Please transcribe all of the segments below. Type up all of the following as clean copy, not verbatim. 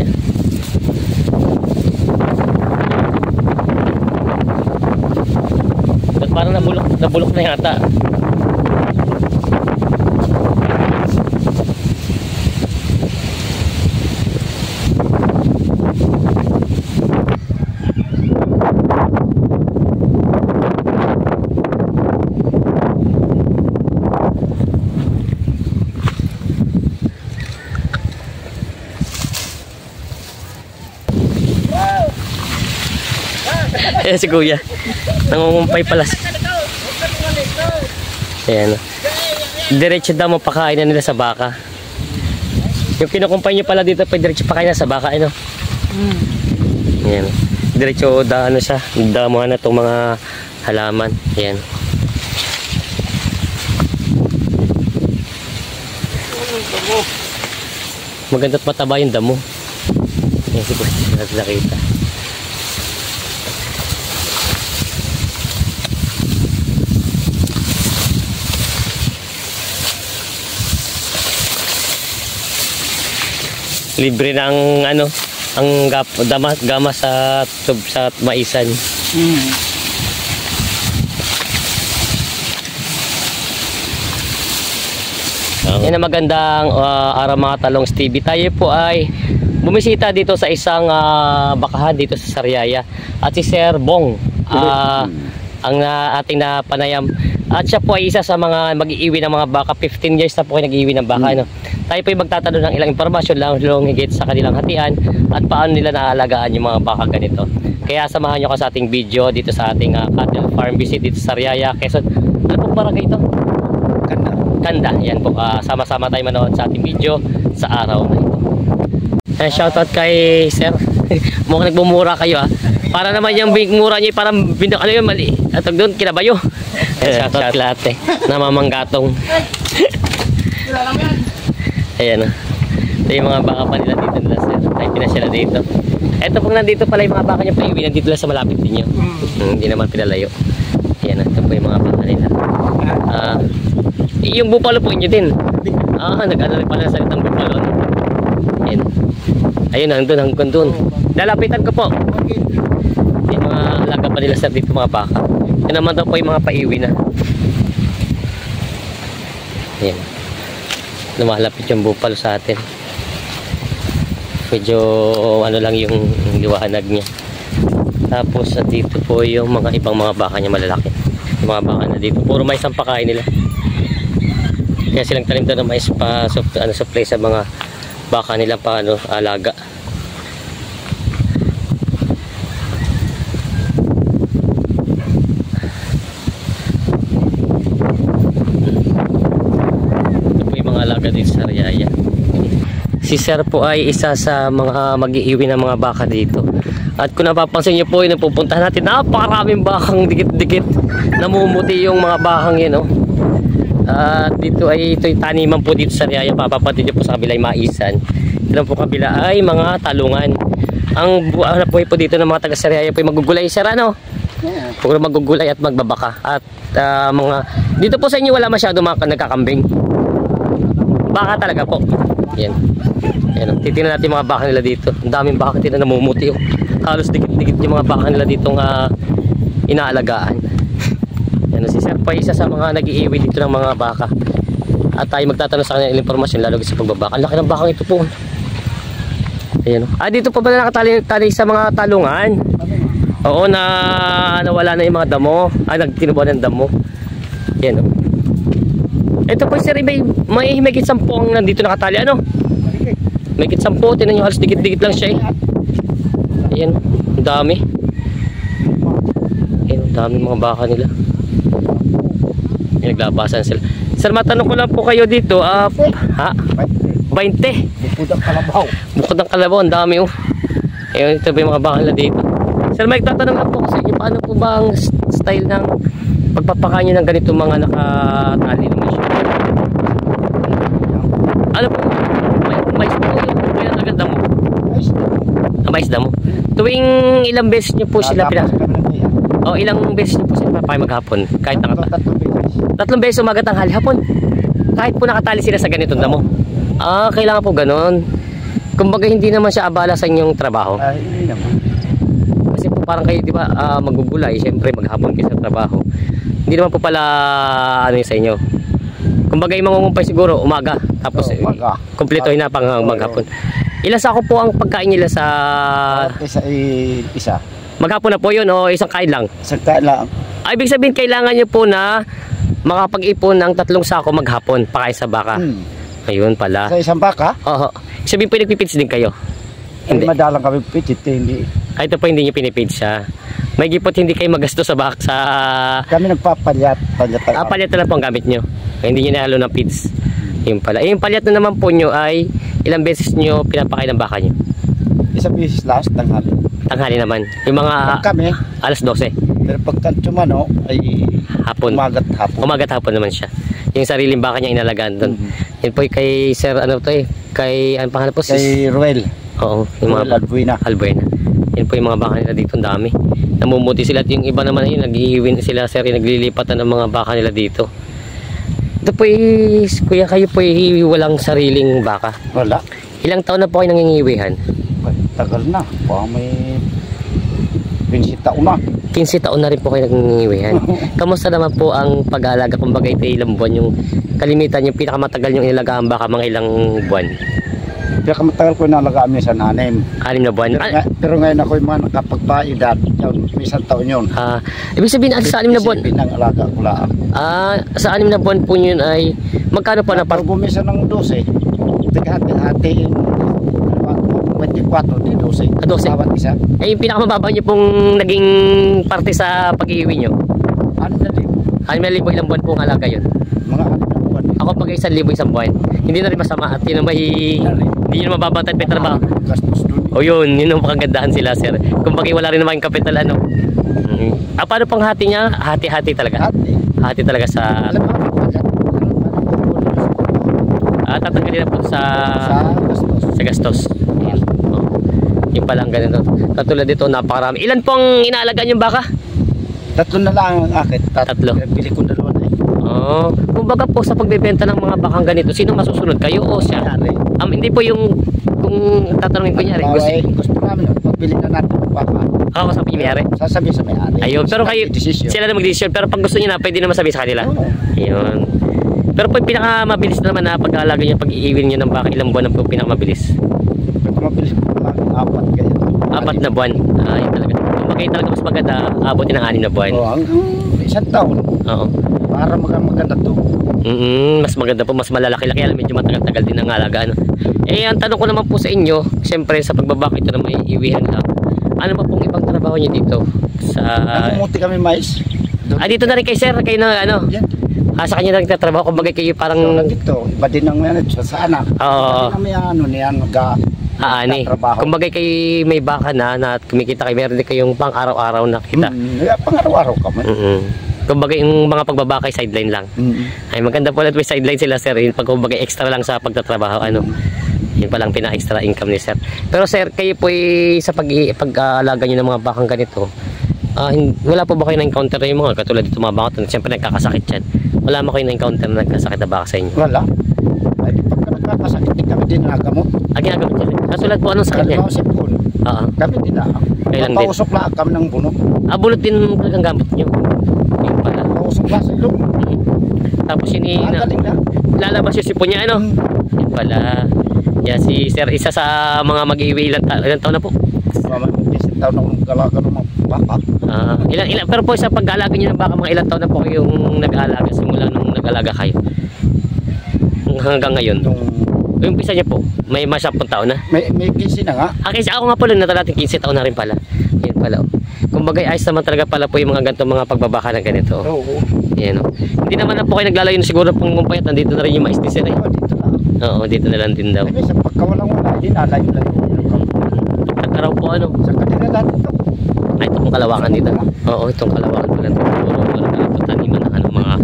Ayan. At parang nabulok na yata. Ayan si kuya, nangungumpay pala. Ayan, diretso daw mo pakain na nila sa baka. Yung kinukumpay nyo pala dito, pa diretso pakain na sa baka, ano? Ayan, diretso ano siya, damuhan na itong mga halaman. Ayan. Maganda't mataba yung damo. Ayan si kuya, nakita. Libre ng ano, ang gama sa maisan. Yan ang magandang araw mga talong Stevie. Tayo po ay bumisita dito sa isang bakahan dito sa Sariaya. At si Sir Bong ang ating napanayam. At siya po ay isa sa mga mag-iiwi ng mga baka. 15 years na po kayo nag-iiwi ng baka. Ano? Tayo po ay magtatanong ng ilang impormasyon lang higit sa kanilang hatian at paano nila naalagaan yung mga baka ganito. Kaya samahan nyo ko sa ating video dito sa ating cattle farm visit dito sa Sariaya, Quezon. Ano pong barangay ito? Kanda. Yan po. Sama-sama tayo manood sa ating video sa araw na ito. Shoutout kay Sir. Mukhang nagbumura kayo Para naman yung mura nyo parang ano yun mali. At doon kinabayo. Shoutout lahat namamanggatong. Ayan ito yung mga baka pa nila dito nila sir. Ay pinasya dito. Ito pong nandito pala yung mga baka nyo paiwi. Nandito lang sa malapit ninyo. Hindi naman pinalayo. Ayan ito po yung mga baka nila. Yung bupalo po inyo din. Nag-ano rin pala sa salitang bupalo. Ayan. Ayun hanggang doon. Lalapitan ko po. Yung mga alaga pa nila sir dito mga baka. Yan naman daw po yung mga paiwi na. Ayan. Lumalapit yung bupalo sa atin. Medyo ano lang yung liwanag niya. Tapos dito po yung mga ibang mga baka niya malalaki. Yung mga baka na dito puro mais ang pakain nila. Kaya silang tanim doon ng mais pa supply sa mga baka nila pa alaga. Dito sa Sariaya. Si Sir po ay isa sa mga mag-iiwi ng mga baka dito. At kung napapansin niyo po, pupuntahan natin, napakaraming bakang dikit-dikit. Namumuti yung mga bakang yun. At dito ay ito'y taniman po dito sa Sariaya. Papapatid niyo po sa kabila ay maisan. Ito po kabila ay mga talungan. Ang po dito ng mga taga Sariaya po ay magugulay. Sir, puro magugulay at magbabaka. At dito po sa inyo wala masyado mga nagkakambing. Baka talaga po. Yan. Yan. Titingnan natin mga baka nila dito. Ang daming baka dito na namumuti. Halos dikit-dikit yung mga baka nila dito inaalagaan. Yan. Si Sir pa isa sa mga nag-iiwi dito ng mga baka. At tayo magtatanong sa kanya ng informasyon lalo sa pagbabaka. Ang laki ng bakang ito po. Ayan. Dito po ba nakatali sa mga talungan? Oo, nawala na yung mga damo. Nagtinubuan ng damo. Yan. Ito po sir, may higit 10 ang nandito nakatali. May higit 10. Tinan nyo, halos dikit-dikit lang siya Ayan, ang dami. Ayan, ang dami mga baka nila. Ayan, naglabasan sila. Sir, matanong ko lang po kayo dito. 20. Bukod ang kalabaw. Bukod ang kalabaw, ang dami Ayan, ito ba yung mga baka nila dito. Sir, may tatanong lang po kasi paano po ba ang style ng pagpapakain nyo ng ganito mga nakatali naman siya? Ano po? Mais po yung pinataganda mo? Mais damo. Tuwing ilang beses nyo po sila ilang beses nyo po sila pinapakain maghapon? Kahit tatlong beses umaga tanghali hapon? Kahit po nakatali sila sa ganitong damo? Kailangan po ganon. Kumbaga hindi naman siya abala sa inyong trabaho. Ay, hindi naman. Kasi po parang kayo, di ba, magugulay, siyempre maghapon kayo sa trabaho. Hindi naman po pala ano yun sa inyo. Kumbaga yung mangungumpay siguro umaga, tapos umaga. kumpletuhin na pang maghapon. Ilan sako po ang pagkain nila sa... Isa. Maghapon na po yun o isang kain lang? Isang kain lang. Ibig sabihin kailangan nyo po na makapag-ipon ng 3 sako maghapon pakain sa baka. Ayun pala. Sa isang baka? Oo. Sabihin po nagpipits din kayo? Hindi. Madalang kami pitit, hindi. Ay, ito po hindi nyo pinipits siya. May gipot hindi kayo magastos sa baka sa... Kami nagpapalyat. Palyat na lang po ang gamit nyo. Hindi nyo nahalo ng pits. Yun pala. Yung palyat na naman po nyo ay ilang beses nyo pinapakain ng baka nyo? Isang beses last, tanghali. Tanghali naman. Yung mga kami, alas 12. pero pagka tumano ay hapon. Umagat hapon. Umagat hapon naman siya. Yung sariling baka niya inalagaan doon. Yun po kay Sir, ano to eh, kay, ano pangalan po? Kay Ruel. Oo. Yung mga Albuena. Albuena. Yun po yung mga baka nila dito, ang dami. Namumuti sila at yung iba naman yun, nag-iiwin sila, Sir, naglilipatan ng mga baka nila dito. Ito po kuya, kayo po walang sariling baka. Wala. Ilang taon na po kayo nangingiwihan? Tagal na. Baka may 15 taon na. 15 taon na rin po kayo nangingiwihan. Kamusta naman po ang pag-aalaga? Kumbaga ito ilang buwan yung kalimitan, yung pinakamatagal yung ilagaan baka mga ilang buwan? Pinakamatagal ko nalagaan minsan 6. 6 na buwan? Pero ngayon ako yung mga nakapagpaedad. Minsan taon yun. Ibig sabihin sa 6 na buwan? Pinangalaga ko lang. Sa 6 na buwan po yun ay magkano po na Pag minsan ng 12. Hati-hati 24 di 12. 12? Bawat isa. Yung pinakamababa nyo pong naging parte sa pag-iiwi nyo? 6,000. 6,000 ilang buwan pong alaga yun? Mga 6 buwan. Ako pag 1,000 isang buwan. Hindi na rin masama at yun ang hindi nyo mababatay pa trabaho. Gastos dun. O yun ang makagandahan sila, Sir. Kung bagay wala rin naman yung kapital, ano. Paano pang hati niya? Hati-hati talaga? Hati talaga sa... Alam mo, tatanggalin na po sa gastos. gastos. Ayan. Yung palang ganito. Katulad dito, napakarami. Ilan pong inaalagaan yung baka? 3 na lang ang akin. 3. Bili ko 2 na eh. Kumbaga po sa pagbebenta ng mga bakang ganito, sino masusunod? Kayo o siya? Hindi po yung kung tatanungin ko niya rin. Gusto namin, pagbili na natin ng baka. Ako sabi niya may-ari? Sasabihin sa may-ari. Ayun, pero kayo, sila na mag-decision. Pero pag gusto niyo na, pwede naman sabihin sa kanila. Ayun. Pero po yung pinakamabilis naman na pag-aalaga niyo, pag-iiwin niyo ng baka, ilang buwan na po pinakamabilis? Pinakamabilis ko lang, 4 ganyan. 4 na buwan. Ayun talaga. Kumbaga talaga mas maganda, abutin ng 6 na buwan. Hanggang 1 taon. Oo. Para maganda to. Mas maganda po, mas malalaki-laki. Alam, medyo matagal-tagal din ang alagaan. Ang tanong ko naman po sa inyo, siyempre sa pagbabaka ito na may iwihan lang. Ano ba pong ibang trabaho niyo dito? Namumuti kami mais. Dito na rin kay Sir, kayo na ano? Yan. Sa kanya na nagtatrabaho, kumbaga kayo parang... Dito, iba din ang manager sa anak. Oo. Kami niyan nagtatrabaho. Kumbaga kayo may baka na kumikita kayo, meron din kayong pang araw-araw na kita. Pang araw-araw kami. Kumbaga yung mga pagbabakay sideline lang. Ay maganda po at may sideline sila, Sir. Yung pag kumbaga extra lang sa pagtatrabaho, ano. Yun palang pina-extra income ni Sir. Pero Sir, kayo po sa pag-aalaga nyo ng mga bakang ganito, wala po ba kayo na-encounter na yung mga katulad dito mga baka? Siyempre nagkakasakit yan. Wala mo kayo na-encounter na nagkasakit na baka sa inyo? Wala. Ay pagka nagkakasakit din kami din nagamot. Ginagamot nyo rin? Katulad po anong sakit niya? Kami din na. Pausok lang kami ng bunot. Bunot din talagang gamot nyo? Yung pala. Pausok lang sa ilong. Tapos yun lalabas yung sipon niya, ano? Yun pala. Yeah, si Sir, isa sa mga mag-iwi, ilang taon na po? 10 taon na akong galaga ng mga baka. Ilan, pero po sa pag-aalaga nyo ng baka, mga ilang taon na po kayong nag-aalaga simula nung nag-aalaga kayo? Hanggang ngayon? Yung pisa niya po, may mga 10 taon na? May 15 na nga. Kasi ako nga po lang natalating 15 taon na rin pala. Yun pala. Kumbaga ayos naman talaga pala po yung mga ganito mga pagbabaka na ganito. Oo. Yan, hindi naman na po kayo naglalayo na siguro pong kumpayat. Nandito na rin yung mais ni Sir. Dito na. Oo, dito na lang din daw. Sa pagkawalang-wala, dinalayo-layo. Nagkaraw po ano? Sa kanila dati ito. Ay, itong kalawakan dito. Oo, itong kalawakan po lang. Puro taniman ng ano, mga...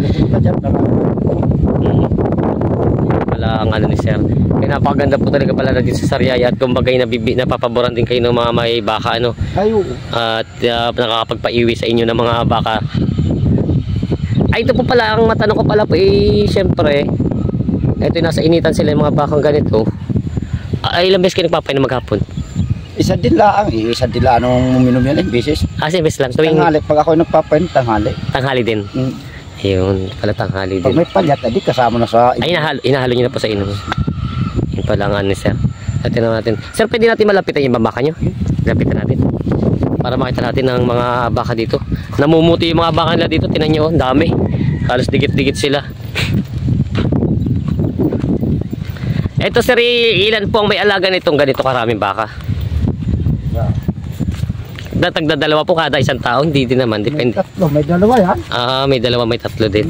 Pala ang ano ni Sir. Kaya napakaganda po talaga pala na dito sa Sariaya. At kumbaga napapaboran din kayo ng mga may baka ano. At nakakapagpaiwi sa inyo ng mga baka. Ay, ito po pala ang matanong ko pala po siyempre ito nasa initan sila yung mga bakang ganito. Ilang beses kayo nagpapainom maghapon? Isa din lang. Isa din lang nung uminom yan beses. Isang beses lang. Tuwing Tanghali. Pag ako nagpapainom, tanghali. tanghali din. Ayun, pala tanghali Pag din. may palyat, edi kasama na sa... Ay, inahalo nyo na po sa inom. Yun pala ang ano, sir. Natin natin. Sir, pwede natin malapitan yung baka nyo? Lapitan natin. Para makita natin ang mga baka dito. Namumuti yung mga baka nila dito. Tinan nyo, ang dami. Halos dikit-dikit sila. Eto sir, ilan po ang may alaga nitong ganito karaming baka? Tagdadalawa po kada isang tao? Hindi din naman, depende. May tatlo, may dalawa yan. May dalawa, may tatlo din.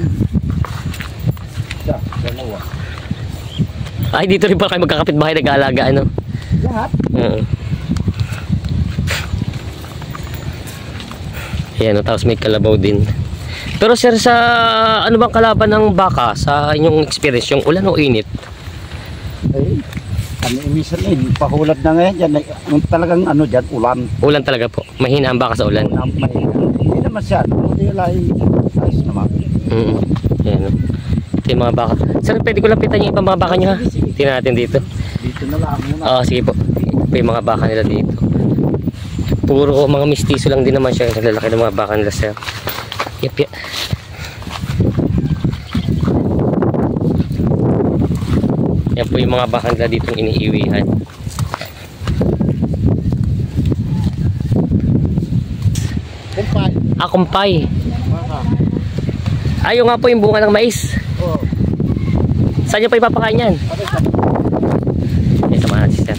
Dalawa. Ay, dito rin pala kayo magkakapit-bahay nag-aalaga, ano? Lahat. Ayan, tapos may kalabaw din. Pero sir, sa ano bang kalaban ng baka sa inyong experience, yung ulan o init? Ay, kami imisan pahulad na ngayon dyan. Ang talagang ano dyan, ulan. Ulan talaga po. Mahina ang baka sa ulan. Hindi naman siya. Hindi lang ayos naman. Ayan. Ito yung mga baka. Sir, pwede ko lapitan yung ibang mga baka nyo ha? Tingnan natin dito. Dito na lang muna. Sige po. Ito yung mga baka nila dito. Puro mga mistiso lang din naman siya. Lalaki ng mga baka nila sir. Yep. Yan po yung mga baka nila ditong iniiwihan. Kumpay. Kumpay. Ayaw nga po yung bunga ng mais. Oo. Saan nyo pa ipapakain yan? Ito mga natin sir.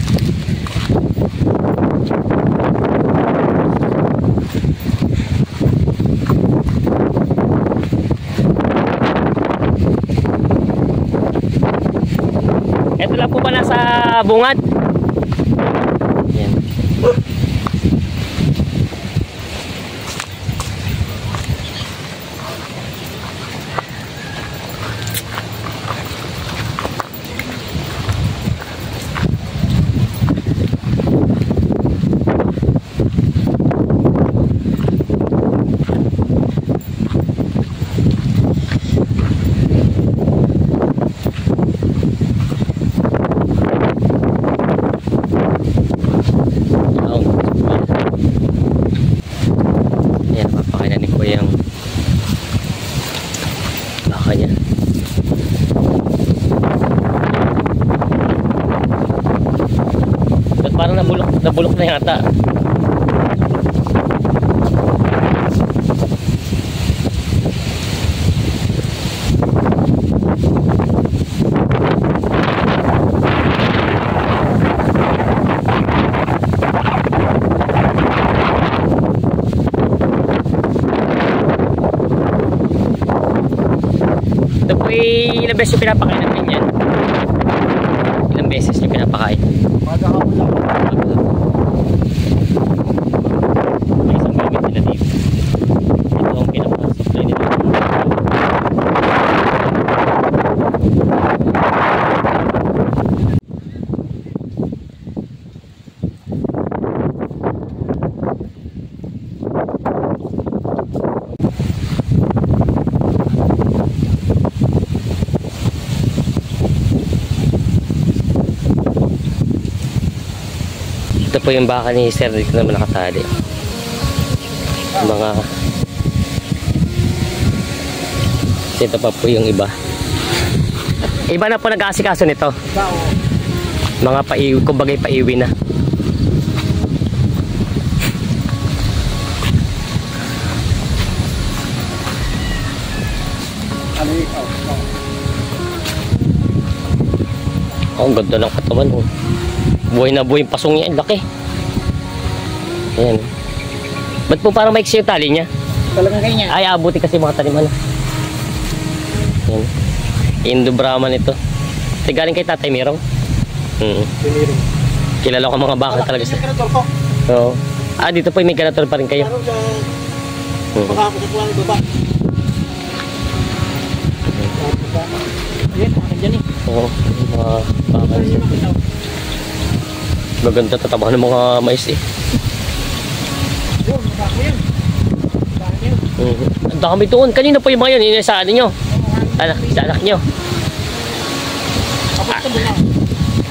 Ito lang po ba nasa bungad? Yan. Yan, papakain ni Kuya yung baka niya. Ba't parang nabulok na yata? Ito po ilang beses yung pinapakain natin yan? Ilang beses yung pinapakain? Maghapon lang. May isang gamit nila dito. Ito ang pinapasupply nila. Ito po yung baka ni Sir, dito naman nakatali. Mga ito pa po yung iba. Iba na po nag-aasikaso nito. Mga paiwi, kumbagay paiwi na. Ang ganda ng katawan mo. Buhay na buhay yung pasong niya, laki. Ayan. Ba't po parang maiksi yung tali niya? Talagang ganyan. Ay, abuti kasi mga taliman. Ayan. Indo Brahman ito. Kasi galing kay Tatay Mirong. Kilala ko mga baka talaga siya. Oo. Dito po may ganator pa rin kayo. Baka ako kukuha ng baba. Ayan, akin dyan eh. Oo. Mga baka siya. Maganda tatabahan ng mga mais eh. Ang dami doon. Kanina po yung mga yun. Sa ano nyo? Sa anak nyo.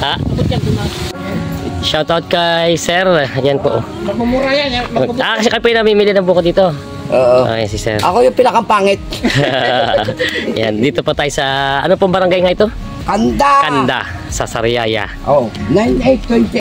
Ha? Shoutout kay Sir. Ayan po. Magmumura yan. Kasi kayo po yung namimili ng buko dito. Oo. Okay, si Sir. Ako yung pinakang pangit. Yan, dito po tayo sa, ano pong barangay nga ito? Kanda. Kanda, sa Sariaya. Oh, 9820.